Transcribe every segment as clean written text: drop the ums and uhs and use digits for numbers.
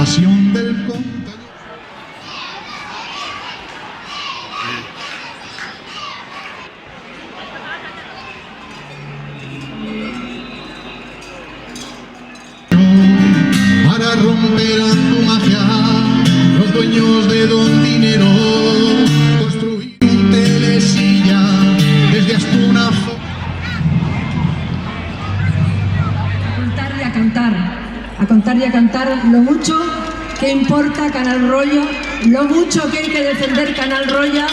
pasión del contador. Para romper a tu magia, los dueños de Don Dinero, construir un telesilla desde Astuna. A contar y a cantar lo mucho que importa Canal Roya, lo mucho que hay que defender Canal Roya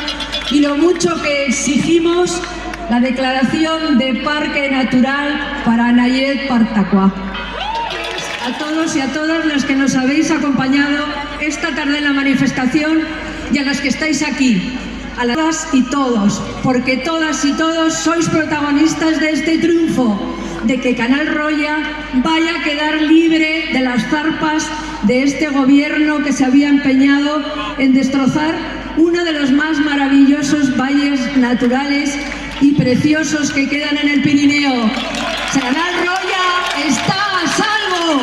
y lo mucho que exigimos la declaración de Parque Natural para Nayet Partacuá. A todos y a todas las que nos habéis acompañado esta tarde en la manifestación y a las que estáis aquí, a las y todos, porque todas y todos sois protagonistas de este triunfo, de que Canal Roya vaya a quedar libre de las zarpas de este gobierno que se había empeñado en destrozar uno de los más maravillosos valles naturales y preciosos que quedan en el Pirineo. Canal Roya está a salvo.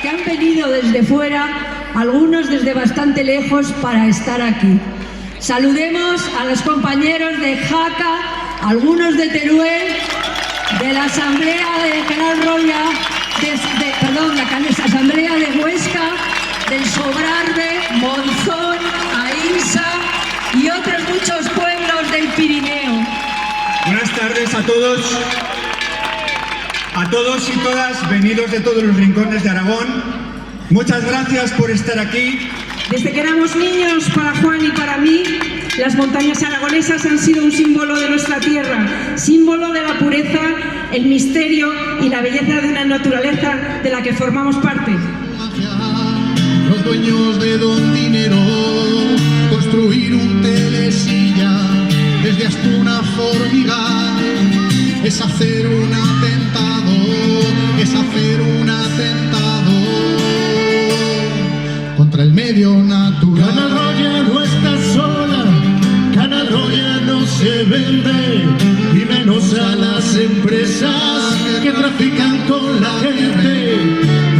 Que han venido desde fuera, algunos desde bastante lejos, para estar aquí. Saludemos a los compañeros de Jaca, algunos de Teruel, de la Asamblea de Canal Roya, la Asamblea de Huesca, del Sobrarbe, Monzón, Aínsa y otros muchos pueblos del Pirineo. Buenas tardes a todos y todas, venidos de todos los rincones de Aragón. Muchas gracias por estar aquí. Desde que éramos niños, para Juan y para mí, las montañas aragonesas han sido un símbolo de nuestra tierra, símbolo de la pureza, el misterio y la belleza de una naturaleza de la que formamos parte. Los dueños de Don Dinero, construir un telesilla desde Astuna Formigal, es hacer un atentado, es hacer un atentado contra el medio natural. Canal Roya no está sola, Canal Roya no se vende, y menos a las empresas que trafican con la gente.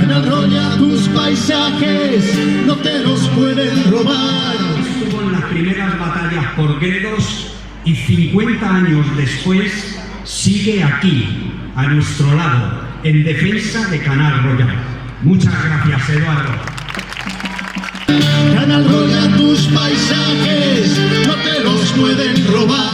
Canal Roya, tus paisajes no te los pueden robar. Estuvo en las primeras batallas por Gredos y 50 años después sigue aquí, a nuestro lado, en defensa de Canal Roya. Muchas gracias, Eduardo. Canal Roya, tus paisajes no te los pueden robar.